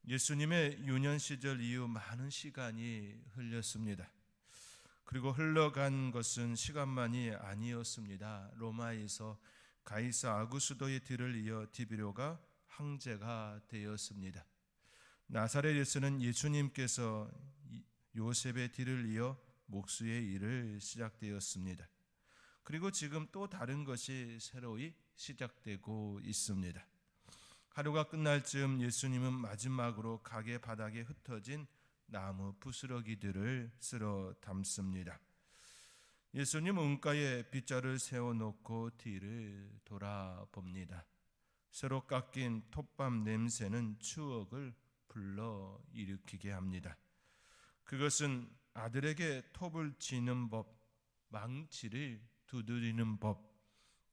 예수님의 유년 시절 이후 많은 시간이 흘렸습니다. 그리고 흘러간 것은 시간만이 아니었습니다. 로마에서 가이사 아구스도의 뒤를 이어 디비료가 황제가 되었습니다. 나사렛에서는 예수님께서 요셉의 뒤를 이어 목수의 일을 시작되었습니다. 그리고 지금 또 다른 것이 새로이 시작되고 있습니다. 하루가 끝날 즈음 예수님은 마지막으로 가게 바닥에 흩어진 나무 부스러기들을 쓸어 담습니다. 예수님 문가에 빗자를 세워놓고 뒤를 돌아봅니다. 새로 깎인 톱밥 냄새는 추억을 불러 일으키게 합니다. 그것은 아들에게 톱을 쥐는 법, 망치를 두드리는 법,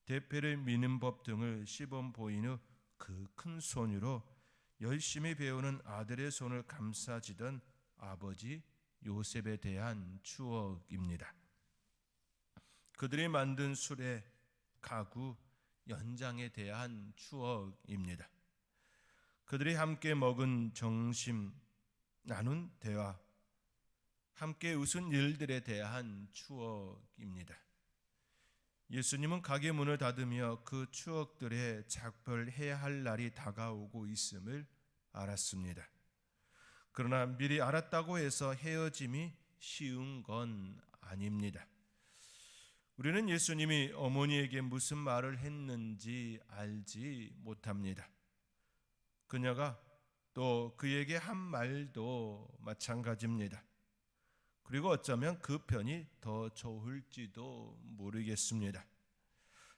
대패를 미는 법 등을 시범 보인 후 그 큰 손으로 열심히 배우는 아들의 손을 감싸지던 아버지 요셉에 대한 추억입니다. 그들이 만든 술의 가구, 연장에 대한 추억입니다. 그들이 함께 먹은 점심, 나눈 대화, 함께 웃은 일들에 대한 추억입니다. 예수님은 가게 문을 닫으며 그 추억들에 작별해야 할 날이 다가오고 있음을 알았습니다. 그러나 미리 알았다고 해서 헤어짐이 쉬운 건 아닙니다. 우리는 예수님이 어머니에게 무슨 말을 했는지 알지 못합니다. 그녀가 또 그에게 한 말도 마찬가지입니다. 그리고 어쩌면 그 편이 더 좋을지도 모르겠습니다.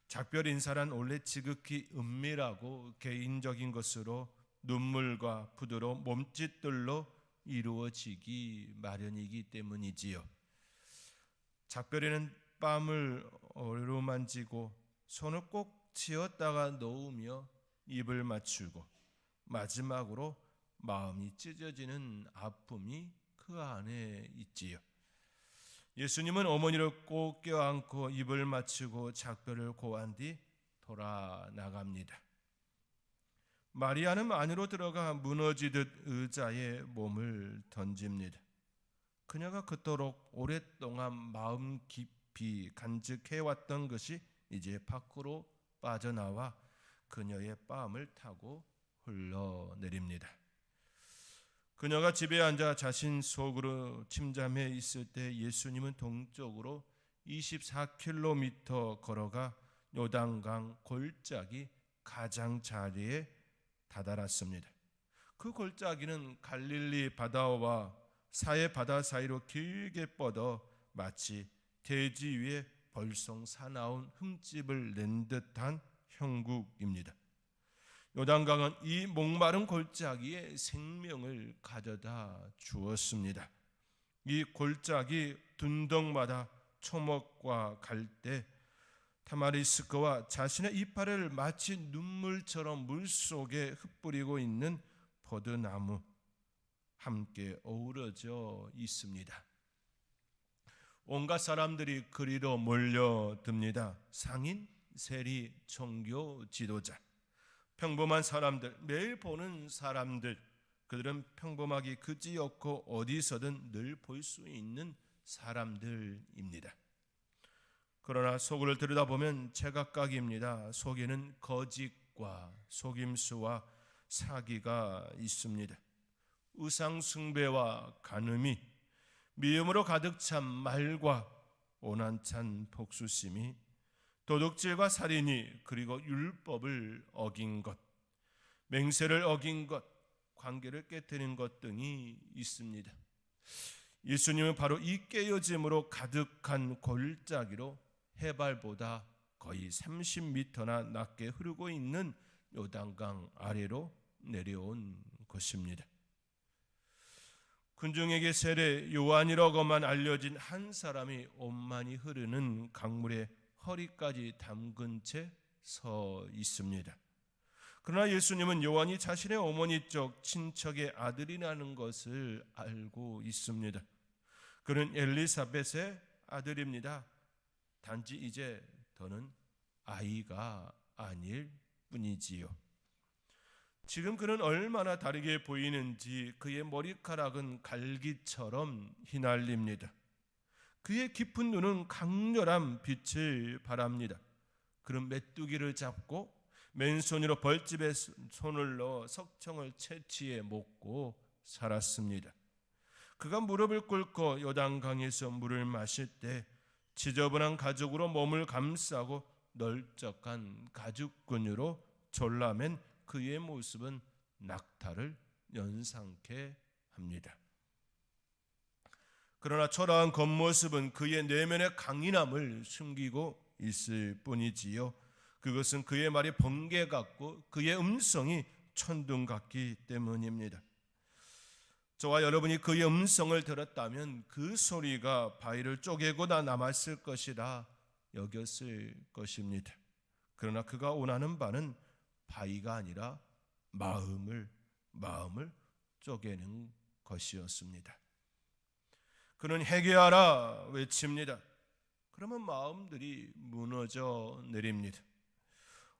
작별 인사란 원래 지극히 은밀하고 개인적인 것으로 눈물과 부드러운 몸짓들로 이루어지기 마련이기 때문이지요. 작별에는 뺨을 어루만지고 손을 꼭 쥐었다가 놓으며 입을 맞추고 마지막으로 마음이 찢어지는 아픔이 그 안에 있지요. 예수님은 어머니를 꼭 껴안고 입을 맞추고 작별을 고한 뒤 돌아 나갑니다. 마리아는 안으로 들어가 무너지듯 의자에 몸을 던집니다. 그녀가 그토록 오랫동안 마음 깊이 간직해왔던 것이 이제 밖으로 빠져나와 그녀의 뺨을 타고 흘러내립니다. 그녀가 집에 앉아 자신 속으로 침잠해 있을 때 예수님은 동쪽으로 24km 걸어가 요단강 골짜기 가장자리에 다다랐습니다. 그 골짜기는 갈릴리 바다와 사해 바다 사이로 길게 뻗어 마치 대지 위에 벌송 사나운 흠집을 낸 듯한 형국입니다. 요단강은 이 목마른 골짜기에 생명을 가져다 주었습니다. 이 골짜기 둔덕마다 초목과 갈대, 타마리스크와 자신의 이파리를 마치 눈물처럼 물속에 흩뿌리고 있는 포도나무 함께 어우러져 있습니다. 온갖 사람들이 그리로 몰려듭니다. 상인, 세리, 종교 지도자, 평범한 사람들, 매일 보는 사람들, 그들은 평범하기 그지없고 어디서든 늘 볼 수 있는 사람들입니다. 그러나 속을 들여다보면 제각각입니다. 속에는 거짓과 속임수와 사기가 있습니다. 우상숭배와 간음이, 미움으로 가득 찬 말과 오난찬 복수심이, 도둑질과 살인이, 그리고 율법을 어긴 것, 맹세를 어긴 것, 관계를 깨뜨린 것 등이 있습니다. 예수님은 바로 이 깨어짐으로 가득한 골짜기로 해발보다 거의 30m나 낮게 흐르고 있는 요단강 아래로 내려온 것입니다. 군중에게 세례 요한이라고만 알려진 한 사람이 온만히 흐르는 강물에 허리까지 담근 채 서 있습니다. 그러나 예수님은 요한이 자신의 어머니 쪽 친척의 아들이라는 것을 알고 있습니다. 그는 엘리사벳의 아들입니다. 단지 이제 더는 아이가 아닐 뿐이지요. 지금 그는 얼마나 다르게 보이는지 그의 머리카락은 갈기처럼 휘날립니다. 그의 깊은 눈은 강렬한 빛을 발합니다. 그는 메뚜기를 잡고 맨손으로 벌집에 손을 넣어 석청을 채취해 먹고 살았습니다. 그가 무릎을 꿇고 요단강에서 물을 마실 때 지저분한 가죽으로 몸을 감싸고 널쩍한 가죽끈으로 졸라맨 그의 모습은 낙타를 연상케 합니다. 그러나 초라한 겉모습은 그의 내면의 강인함을 숨기고 있을 뿐이지요. 그것은 그의 말이 번개 같고 그의 음성이 천둥 같기 때문입니다. 저와 여러분이 그의 음성을 들었다면 그 소리가 바위를 쪼개고나 남았을 것이라 여겼을 것입니다. 그러나 그가 원하는 바는 바위가 아니라 마음을 쪼개는 것이었습니다. 그는 회개하라 외칩니다. 그러면 마음들이 무너져 내립니다.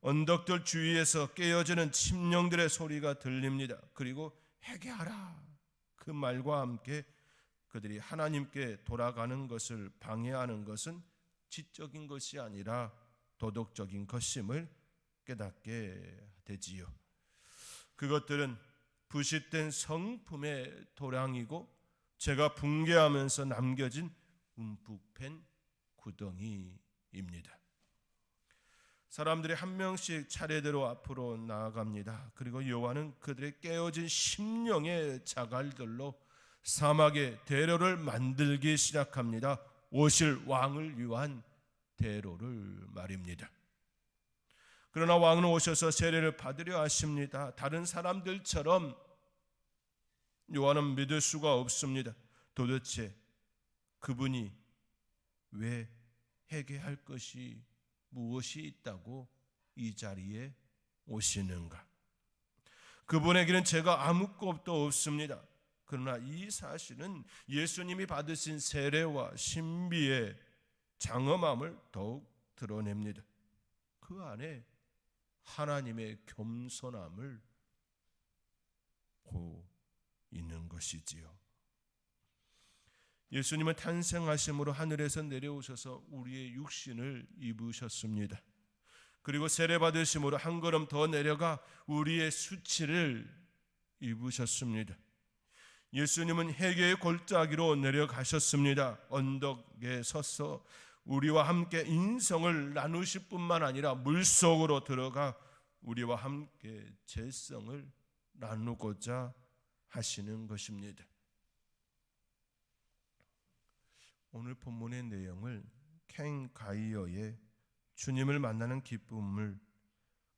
언덕들 주위에서 깨어지는 침령들의 소리가 들립니다. 그리고 회개하라 그 말과 함께 그들이 하나님께 돌아가는 것을 방해하는 것은 지적인 것이 아니라 도덕적인 것임을 깨닫게 되지요. 그것들은 부싯된 성품의 도량이고 죄가 붕괴하면서 남겨진 움푹 팬 구덩이입니다. 사람들이 한 명씩 차례대로 앞으로 나아갑니다. 그리고 요한은 그들의 깨어진 심령의 자갈들로 사막의 대로를 만들기 시작합니다. 오실 왕을 위한 대로를 말입니다. 그러나 왕은 오셔서 세례를 받으려 하십니다. 다른 사람들처럼 요한은 믿을 수가 없습니다. 도대체 그분이 왜 회개할 것이 무엇이 있다고 이 자리에 오시는가? 그분에게는 죄가 아무것도 없습니다. 그러나 이 사실은 예수님이 받으신 세례와 신비의 장엄함을 더욱 드러냅니다. 그 안에 하나님의 겸손함을 보고 있는 것이지요. 예수님은 탄생하심으로 하늘에서 내려오셔서 우리의 육신을 입으셨습니다. 그리고 세례받으심으로 한 걸음 더 내려가 우리의 수치를 입으셨습니다. 예수님은 회개의 골짜기로 내려가셨습니다. 언덕에 서서 우리와 함께 인성을 나누실 뿐만 아니라 물속으로 들어가 우리와 함께 죄성을 나누고자 하시는 것입니다. 오늘 본문의 내용을 켄 가이어의 주님을 만나는 기쁨을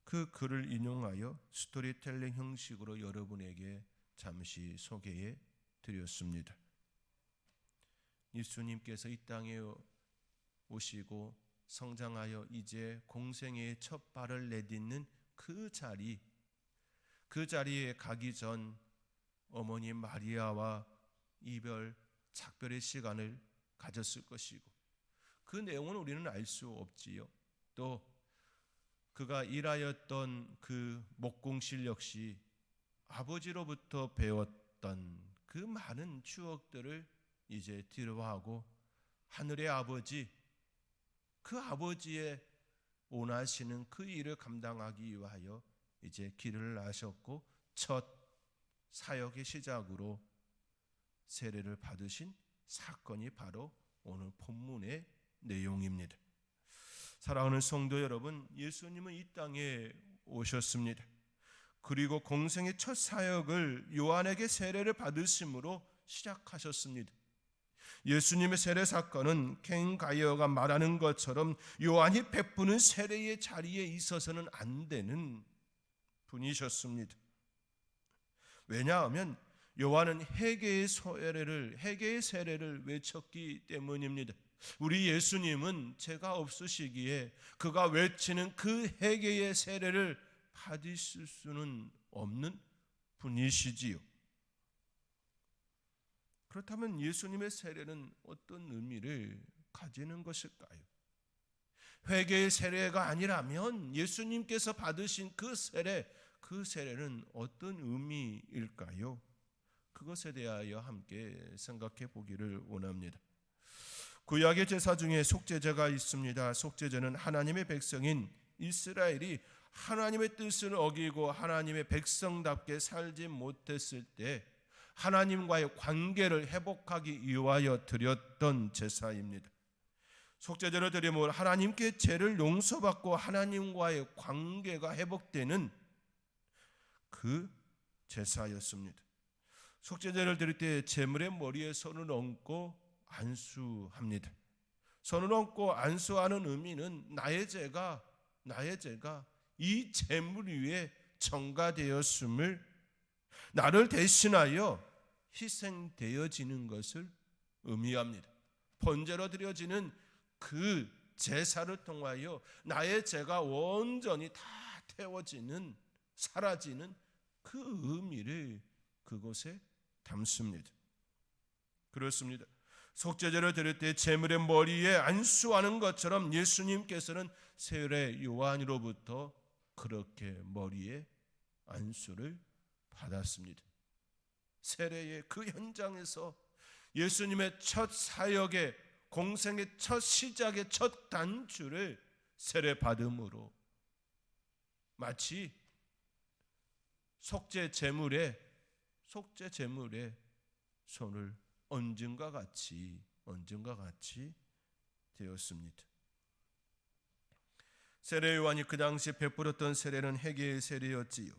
그 글을 인용하여 스토리텔링 형식으로 여러분에게 잠시 소개해 드렸습니다. 예수님께서 이 땅에 오시고 성장하여 이제 공생애의 첫 발을 내딛는 그 자리에 가기 전 어머니 마리아와 작별의 시간을 가졌을 것이고 그 내용은 우리는 알 수 없지요. 또 그가 일하였던 그 목공실 역시 아버지로부터 배웠던 그 많은 추억들을 이제 뒤로하고 하늘의 아버지, 그 아버지의 원하시는 그 일을 감당하기 위하여 이제 길을 나셨고 첫 사역의 시작으로 세례를 받으신 사건이 바로 오늘 본문의 내용입니다. 사랑하는 성도 여러분, 예수님은 이 땅에 오셨습니다. 그리고 공생의 첫 사역을 요한에게 세례를 받으심으로 시작하셨습니다. 예수님의 세례 사건은 켄 가이어가 말하는 것처럼 요한이 베푸는 세례의 자리에 있어서는 안 되는 분이셨습니다. 왜냐하면 요한은 회개의 세례를 외쳤기 때문입니다. 우리 예수님은 죄가 없으시기에 그가 외치는 그 회개의 세례를 받으실 수는 없는 분이시지요. 그렇다면 예수님의 세례는 어떤 의미를 가지는 것일까요? 회개의 세례가 아니라면 예수님께서 받으신 그 세례, 그 세례는 어떤 의미일까요? 그것에 대하여 함께 생각해 보기를 원합니다. 구약의 제사 중에 속죄제가 있습니다. 속죄제는 하나님의 백성인 이스라엘이 하나님의 뜻을 어기고 하나님의 백성답게 살지 못했을 때 하나님과의 관계를 회복하기 위하여 드렸던 제사입니다. 속죄제를 드리면 하나님께 죄를 용서받고 하나님과의 관계가 회복되는 그 제사였습니다. 속죄제를 드릴 때 제물의 머리에 손을 얹고 안수합니다. 손을 얹고 안수하는 의미는 나의 죄가 이 제물 위에 전가되었음을, 나를 대신하여 희생되어지는 것을 의미합니다. 번제로 드려지는 그 제사를 통하여 나의 죄가 온전히 다 태워지는, 사라지는 그 의미를 그곳에 담습니다. 그렇습니다. 속죄제를 드릴 때 제물의 머리에 안수하는 것처럼 예수님께서는 세례 요한으로부터 그렇게 머리에 안수를 받았습니다. 세례의 그 현장에서 예수님의 첫 사역의 공생의 첫 시작의 첫 단추를 세례 받음으로 마치 속죄 제물에 손을 얹은과 같이 되었습니다. 세례 요한이 그 당시 베풀었던 세례는 회개의 세례였지요.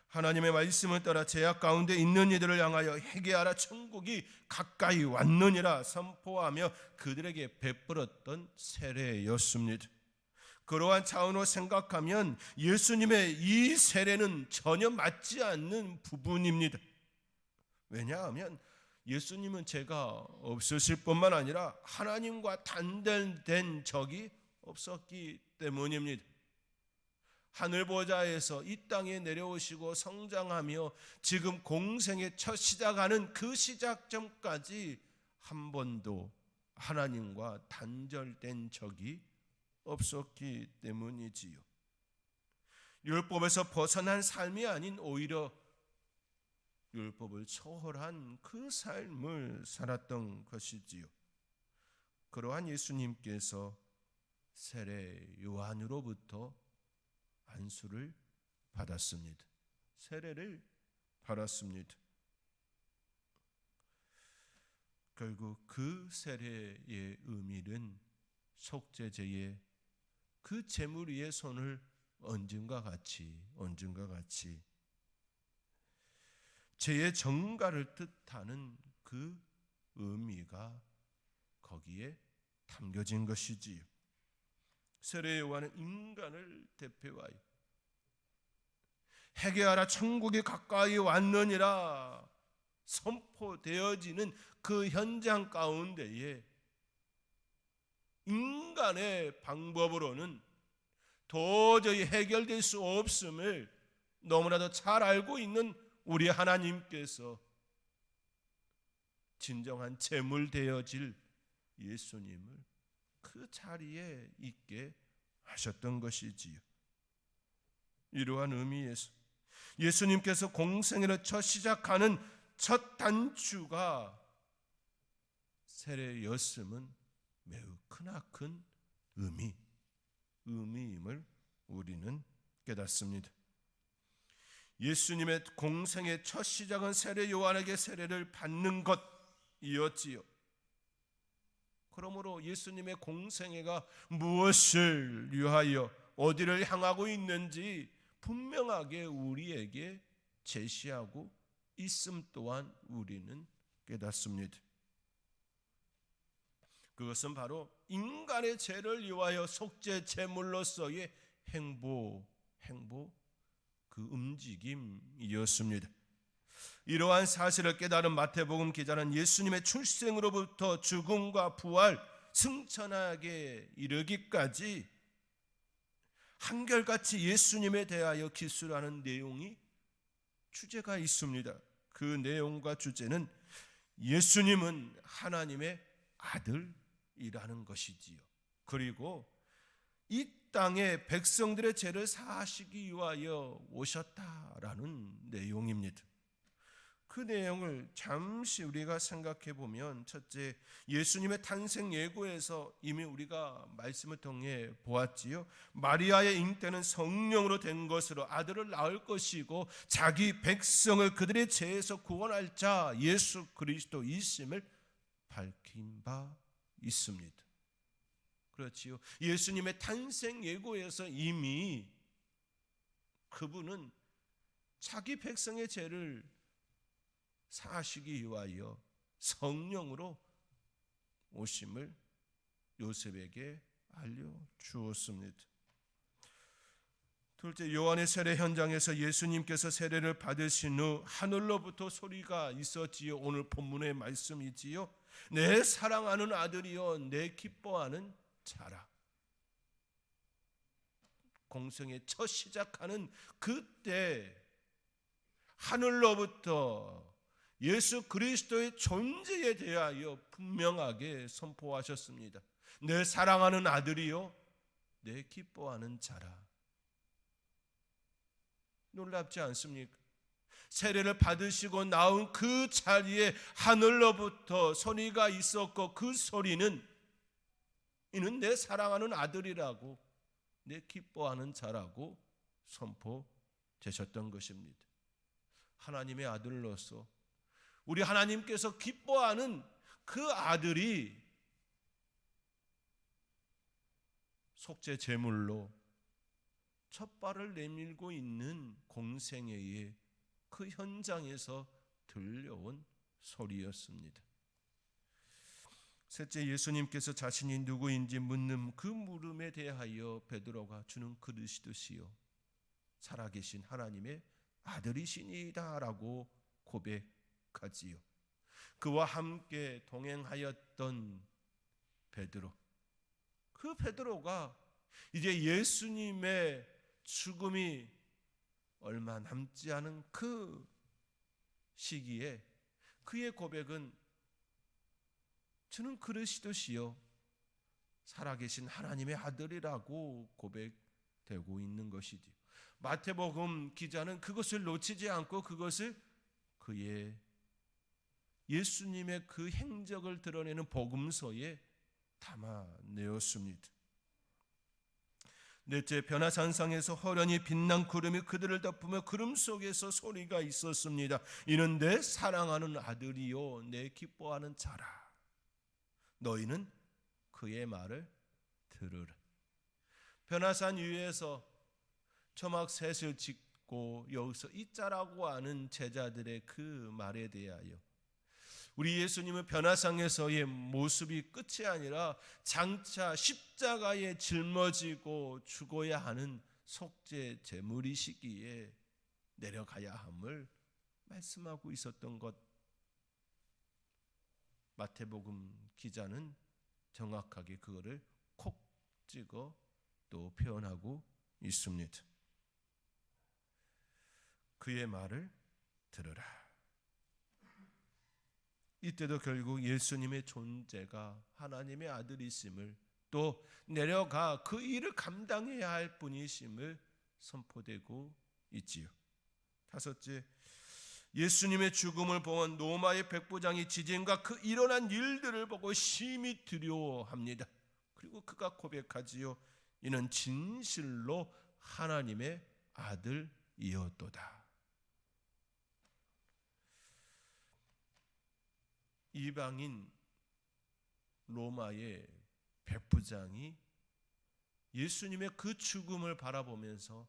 하나님의 말씀을 따라 죄악 가운데 있는 이들을 향하여 회개하라, 천국이 가까이 왔느니라 선포하며 그들에게 베풀었던 세례였습니다. 그러한 차원으로 생각하면 예수님의 이 세례는 전혀 맞지 않는 부분입니다. 왜냐하면 예수님은 죄가 없으실 뿐만 아니라 하나님과 단절된 적이 없었기 때문입니다. 하늘 보좌에서 이 땅에 내려오시고 성장하며 지금 공생의 첫 시작하는 그 시작점까지 한 번도 하나님과 단절된 적이 없었기 때문이지요. 율법에서 벗어난 삶이 아닌 오히려 율법을 초월한 그 삶을 살았던 것이지요. 그러한 예수님께서 세례 요한으로부터 안수를 받았습니다. 세례를 받았습니다. 결국 그 세례의 의미는 속죄제의 그 제물 위에 손을 얹은과 같이 죄의 정가를 뜻하는 그 의미가 거기에 담겨진 것이지요. 세례 요한은 인간을 대표하여 회개하라, 천국이 가까이 왔느니라 선포되어지는 그 현장 가운데에 인간의 방법으로는 도저히 해결될 수 없음을 너무나도 잘 알고 있는 우리 하나님께서 진정한 제물 되어질 예수님을 그 자리에 있게 하셨던 것이지요. 이러한 의미에서 예수님께서 공생애를 첫 시작하는 첫 단추가 세례였음은 매우 크나큰 의미임을 우리는 깨닫습니다. 예수님의 공생의 첫 시작은 세례 요한에게 세례를 받는 것이었지요. 그러므로 예수님의 공생애가 무엇을 위하여 어디를 향하고 있는지 분명하게 우리에게 제시하고 있음 또한 우리는 깨닫습니다. 그것은 바로 인간의 죄를 위하여 속죄 제물로서의 행보 그 움직임이었습니다. 이러한 사실을 깨달은 마태복음 기자는 예수님의 출생으로부터 죽음과 부활, 승천하게 이르기까지 한결같이 예수님에 대하여 기술하는 내용이 주제가 있습니다. 그 내용과 주제는 예수님은 하나님의 아들이라는 것이지요. 그리고 이 땅에 백성들의 죄를 사하시기 위하여 오셨다라는 내용입니다. 그 내용을 잠시 우리가 생각해 보면, 첫째, 예수님의 탄생 예고에서 이미 우리가 말씀을 통해 보았지요. 마리아의 잉태는 성령으로 된 것으로 아들을 낳을 것이고 자기 백성을 그들의 죄에서 구원할 자 예수 그리스도이심을 밝힌 바 있습니다. 그렇지요. 예수님의 탄생 예고에서 이미 그분은 자기 백성의 죄를 사하시기 위하여 성령으로 오심을 요셉에게 알려주었습니다. 둘째, 요한의 세례 현장에서 예수님께서 세례를 받으신 후 하늘로부터 소리가 있었지요. 오늘 본문의 말씀이지요. 내 사랑하는 아들이여 내 기뻐하는 자라. 공생의 첫 시작하는 그때 하늘로부터 예수 그리스도의 존재에 대하여 분명하게 선포하셨습니다. 내 사랑하는 아들이요 내 기뻐하는 자라. 놀랍지 않습니까? 세례를 받으시고 나온 그 자리에 하늘로부터 소리가 있었고 그 소리는 이는 내 사랑하는 아들이라고 내 기뻐하는 자라고 선포되셨던 것입니다. 하나님의 아들로서 우리 하나님께서 기뻐하는 그 아들이 속죄 제물로 첫 발을 내밀고 있는 공생애의 그 현장에서 들려온 소리였습니다. 셋째, 예수님께서 자신이 누구인지 묻는 그 물음에 대하여 베드로가 주는 그리스도시요 살아계신 하나님의 아들이시니다라고 고백하지요. 그와 함께 동행하였던 베드로, 그 베드로가 이제 예수님의 죽음이 얼마 남지 않은 그 시기에 그의 고백은 주는 그리스도시요 살아계신 하나님의 아들이라고 고백되고 있는 것이지요. 마태복음 기자는 그것을 놓치지 않고 그것을 그의 예수님의 그 행적을 드러내는 복음서에 담아내었습니다. 넷째, 변화산상에서 호련히 빛난 구름이 그들을 덮으며 구름 속에서 소리가 있었습니다. 이는 내 사랑하는 아들이요 내 기뻐하는 자라. 너희는 그의 말을 들으라. 변화산 위에서 초막 셋을 짓고 여기서 이자라고 하는 제자들의 그 말에 대하여 우리 예수님은 변화상에서의 모습이 끝이 아니라 장차 십자가에 짊어지고 죽어야 하는 속죄 제물이시기에 내려가야 함을 말씀하고 있었던 것, 마태복음 기자는 정확하게 그거를 콕 찍어 또 표현하고 있습니다. 그의 말을 들으라. 이때도 결국 예수님의 존재가 하나님의 아들이심을 또 내려가 그 일을 감당해야 할 분이심을 선포되고 있지요. 다섯째, 예수님의 죽음을 본 로마의 백부장이 지진과 그 일어난 일들을 보고 심히 두려워합니다. 그리고 그가 고백하지요. 이는 진실로 하나님의 아들이었도다. 이방인 로마의 백부장이 예수님의 그 죽음을 바라보면서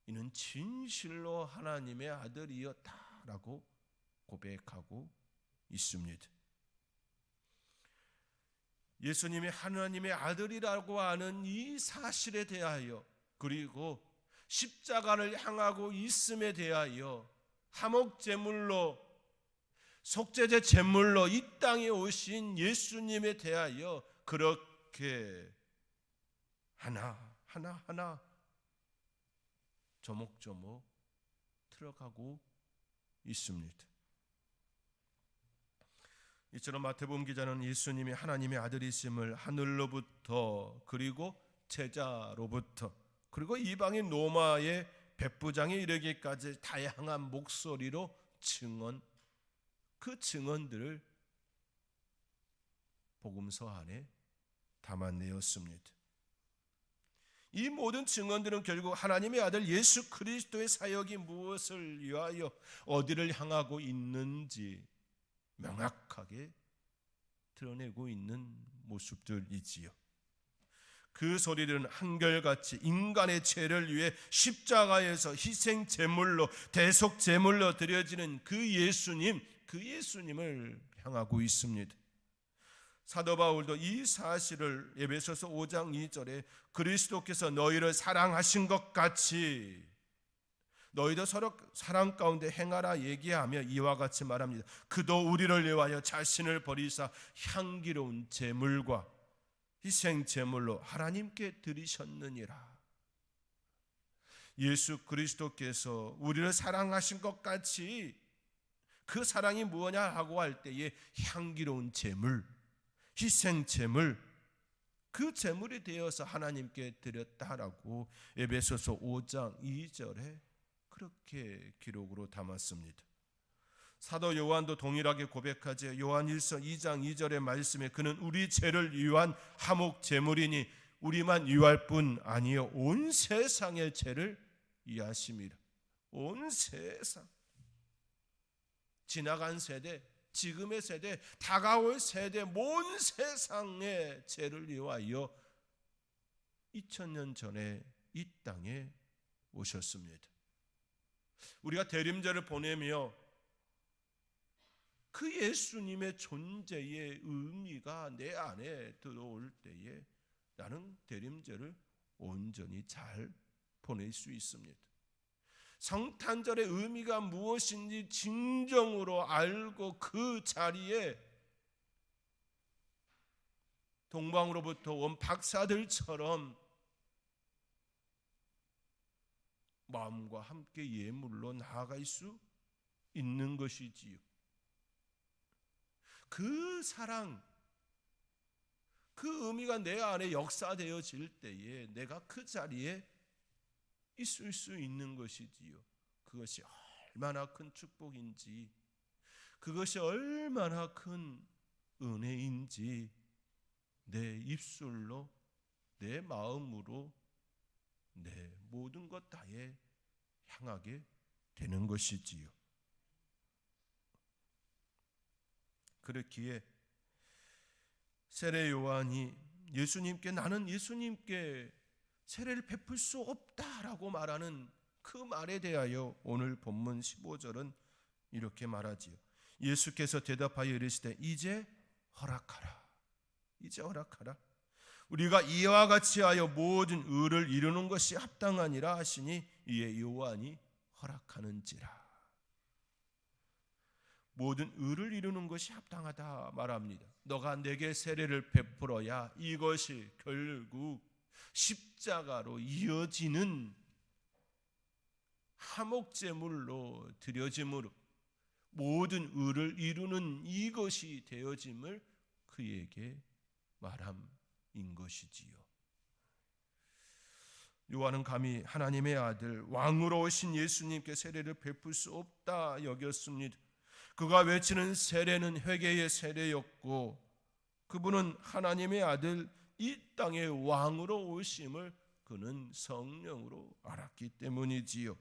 이는 진실로 하나님의 아들이었다라고 고백하고 있습니다. 예수님이 하나님의 아들이라고 하는 이 사실에 대하여 그리고 십자가를 향하고 있음에 대하여 하목제물로 속죄제 제물로 이 땅에 오신 예수님에 대하여 그렇게 하나하나 조목조목 들어가고 있습니다. 이처럼 마태복음 기자는 예수님이 하나님의 아들이심을 하늘로부터 그리고 제자로부터 그리고 이방인 로마의 백부장에 이르기까지 다양한 목소리로 증언, 그 증언들을 복음서 안에 담아내었습니다. 이 모든 증언들은 결국 하나님의 아들 예수 그리스도의 사역이 무엇을 위하여 어디를 향하고 있는지 명확하게 드러내고 있는 모습들이지요. 그 소리들은 한결같이 인간의 죄를 위해 십자가에서 희생 제물로 대속 제물로 드려지는 그 예수님을 향하고 있습니다. 사도 바울도 이 사실을 에베소서 5장 2절에 그리스도께서 너희를 사랑하신 것 같이 너희도 서로 사랑 가운데 행하라 얘기하며 이와 같이 말합니다. 그도 우리를 위하여 자신을 버리사 향기로운 제물과 희생 제물로 하나님께 드리셨느니라. 예수 그리스도께서 우리를 사랑하신 것 같이 그 사랑이 무엇냐 하고 할 때에 향기로운 제물, 희생 제물, 그 제물이 되어서 하나님께 드렸다라고 에베소서 5장 2절에 그렇게 기록으로 담았습니다. 사도 요한도 동일하게 고백하죠. 요한일서 2장 2절의 말씀에 그는 우리 죄를 위한 화목 제물이니 우리만 위할 뿐 아니요 온 세상의 죄를 위하심이라. 온 세상, 지나간 세대, 지금의 세대, 다가올 세대, 온 세상의 죄를 위하여 2000년 전에 이 땅에 오셨습니다. 우리가 대림절을 보내며 그 예수님의 존재의 의미가 내 안에 들어올 때에 나는 대림절을 온전히 잘 보낼 수 있습니다. 성탄절의 의미가 무엇인지 진정으로 알고 그 자리에 동방으로부터 온 박사들처럼 마음과 함께 예물로 나아갈 수 있는 것이지요. 그 사랑, 그 의미가 내 안에 역사되어질 때에 내가 그 자리에 있을 수 있는 것이지요. 그것이 얼마나 큰 축복인지, 그것이 얼마나 큰 은혜인지 내 입술로, 내 마음으로, 내 모든 것 다에 향하게 되는 것이지요. 그렇기에 세례 요한이 예수님께 나는 예수님께 세례를 베풀 수 없다라고 말하는 그 말에 대하여 오늘 본문 15절은 이렇게 말하지요. 예수께서 대답하여 이르시되 이제 허락하라. 이제 허락하라. 우리가 이와 같이 하여 모든 의를 이루는 것이 합당하니라 하시니 이에 요한이 허락하는지라. 모든 의를 이루는 것이 합당하다 말합니다. 너가 내게 세례를 베풀어야 이것이 결국 십자가로 이어지는 화목제물로 드려짐으로 모든 의를 이루는 이것이 되어짐을 그에게 말함인 것이지요. 요한은 감히 하나님의 아들 왕으로 오신 예수님께 세례를 베풀 수 없다 여겼습니다. 그가 외치는 세례는 회개의 세례였고 그분은 하나님의 아들 이 땅의 왕으로 오심을 그는 성령으로 알았기 때문이지요.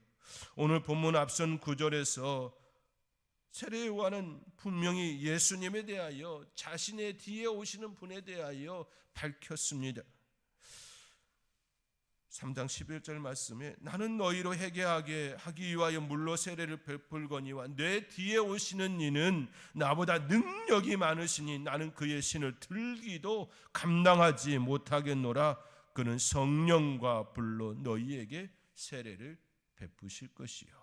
오늘 본문 앞선 9절에서 세례 요한은 분명히 예수님에 대하여 자신의 뒤에 오시는 분에 대하여 밝혔습니다. 3장 11절 말씀에 나는 너희로 회개하게 하기 위하여 물로 세례를 베풀거니와 내 뒤에 오시는 이는 나보다 능력이 많으시니 나는 그의 신을 들기도 감당하지 못하겠노라. 그는 성령과 불로 너희에게 세례를 베푸실 것이요.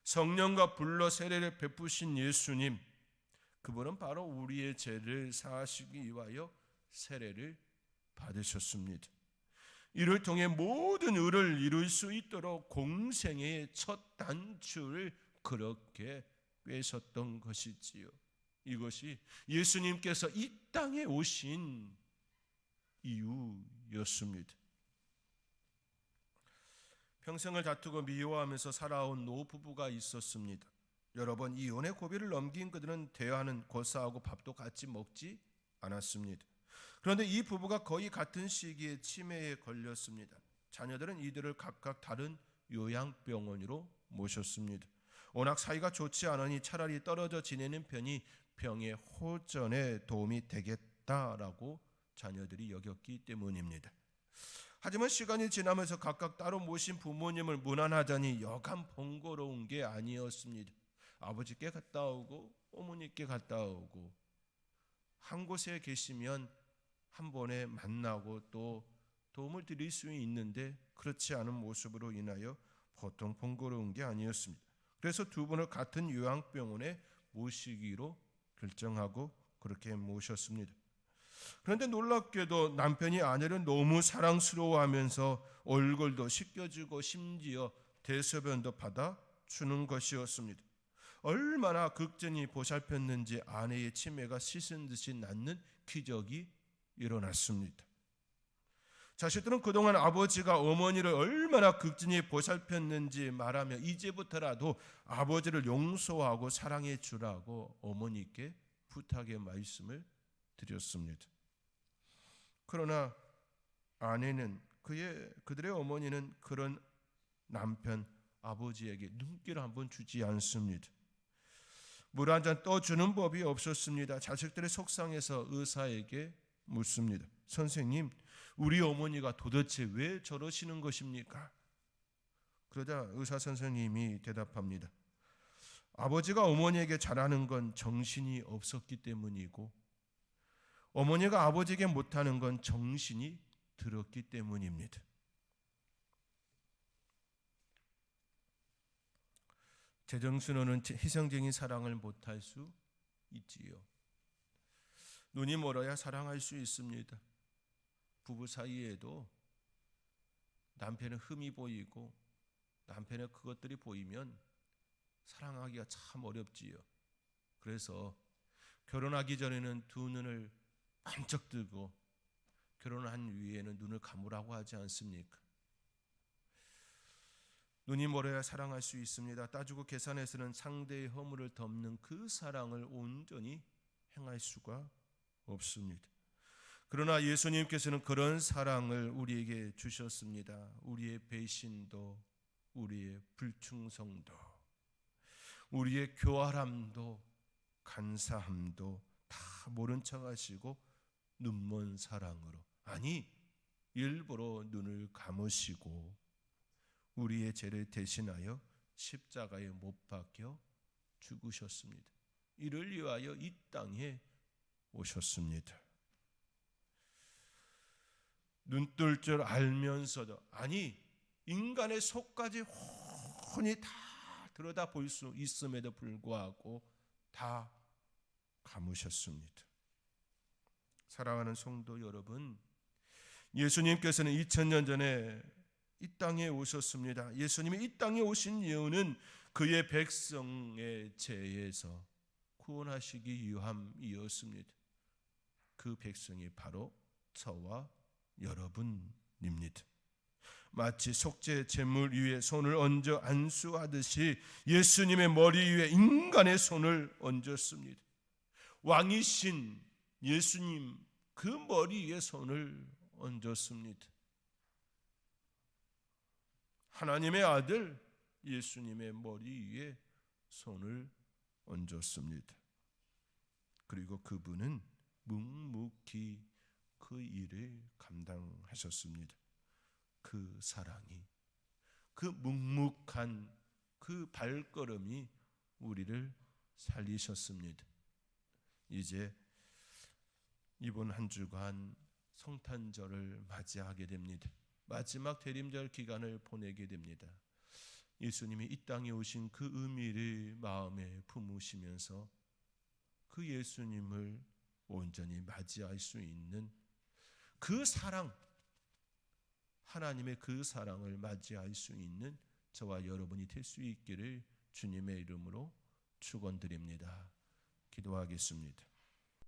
성령과 불로 세례를 베푸신 예수님, 그분은 바로 우리의 죄를 사하시기 위하여 세례를 받으셨습니다. 이를 통해 모든 의를 이룰 수 있도록 공생의 첫 단추를 그렇게 꿰셨던 것이지요. 이것이 예수님께서 이 땅에 오신 이유였습니다. 평생을 다투고 미워하면서 살아온 노부부가 있었습니다. 여러 번 이혼의 고비를 넘긴 그들은 대화는 고사하고 밥도 같이 먹지 않았습니다. 그런데 이 부부가 거의 같은 시기에 치매에 걸렸습니다. 자녀들은 이들을 각각 다른 요양병원으로 모셨습니다. 워낙 사이가 좋지 않으니 차라리 떨어져 지내는 편이 병의 호전에 도움이 되겠다라고 자녀들이 여겼기 때문입니다. 하지만 시간이 지나면서 각각 따로 모신 부모님을 문안하자니 여간 번거로운 게 아니었습니다. 아버지께 갔다 오고 어머니께 갔다 오고 한 곳에 계시면 한 번에 만나고 또 도움을 드릴 수 있는데 그렇지 않은 모습으로 인하여 보통 번거로운 게 아니었습니다. 그래서 두 분을 같은 요양병원에 모시기로 결정하고 그렇게 모셨습니다. 그런데 놀랍게도 남편이 아내를 너무 사랑스러워하면서 얼굴도 씻겨주고 심지어 대소변도 받아주는 것이었습니다. 얼마나 극진히 보살폈는지 아내의 치매가 씻은 듯이 낫는 기적이 일어났습니다. 자식들은 그동안 아버지가 어머니를 얼마나 극진히 보살폈는지 말하며 이제부터라도 아버지를 용서하고 사랑해 주라고 어머니께 부탁의 말씀을 드렸습니다. 그러나 아내는 그들의 어머니는 그런 남편 아버지에게 눈길을 한번 주지 않습니다. 물 한 잔 떠주는 법이 없었습니다. 자식들이 속상해서 의사에게 묻습니다. 선생님, 우리 어머니가 도대체 왜 저러시는 것입니까? 그러자 의사 선생님이 대답합니다. 아버지가 어머니에게 잘하는 건 정신이 없었기 때문이고 어머니가 아버지에게 못하는 건 정신이 들었기 때문입니다. 재정순호는 희생적인 사랑을 못할 수 있지요. 눈이 멀어야 사랑할 수 있습니다. 부부 사이에도 남편의 흠이 보이고 남편의 그것들이 보이면 사랑하기가 참 어렵지요. 그래서 결혼하기 전에는 두 눈을 번쩍 뜨고 결혼한 위에는 눈을 감으라고 하지 않습니까? 눈이 멀어야 사랑할 수 있습니다. 따지고 계산해서는 상대의 허물을 덮는 그 사랑을 온전히 행할 수가 없습니다. 그러나 예수님께서는 그런 사랑을 우리에게 주셨습니다. 우리의 배신도, 우리의 불충성도, 우리의 교활함도, 간사함도 다 모른 척 하시고 눈먼 사랑으로, 아니 일부러 눈을 감으시고 우리의 죄를 대신하여 십자가에 못 박혀 죽으셨습니다. 이를 위하여 이 땅에 오셨습니다. 눈뜰 줄 알면서도, 아니 인간의 속까지 훤히 다 들여다볼 수 있음에도 불구하고 다 감으셨습니다. 사랑하는 성도 여러분, 예수님께서는 2000년 전에 이 땅에 오셨습니다. 예수님이 이 땅에 오신 이유는 그의 백성의 죄에서 구원하시기 위함이었습니다. 그 백성이 바로 저와 여러분입니다. 마치 속죄 제물 위에 손을 얹어 안수하듯이 예수님의 머리 위에 인간의 손을 얹었습니다. 왕이신 예수님 그 머리 위에 손을 얹었습니다. 하나님의 아들 예수님의 머리 위에 손을 얹었습니다. 그리고 그분은 묵묵히 그 일을 감당하셨습니다. 그 사랑이, 그 묵묵한 그 발걸음이 우리를 살리셨습니다. 이제 이번 한 주간 성탄절을 맞이하게 됩니다. 마지막 대림절 기간을 보내게 됩니다. 예수님이 이 땅에 오신 그 의미를 마음에 품으시면서 그 예수님을 온전히 맞이할 수 있는 그 사랑, 하나님의 그 사랑을 맞이할 수 있는 저와 여러분이 될 수 있기를 주님의 이름으로 축원드립니다. 기도하겠습니다.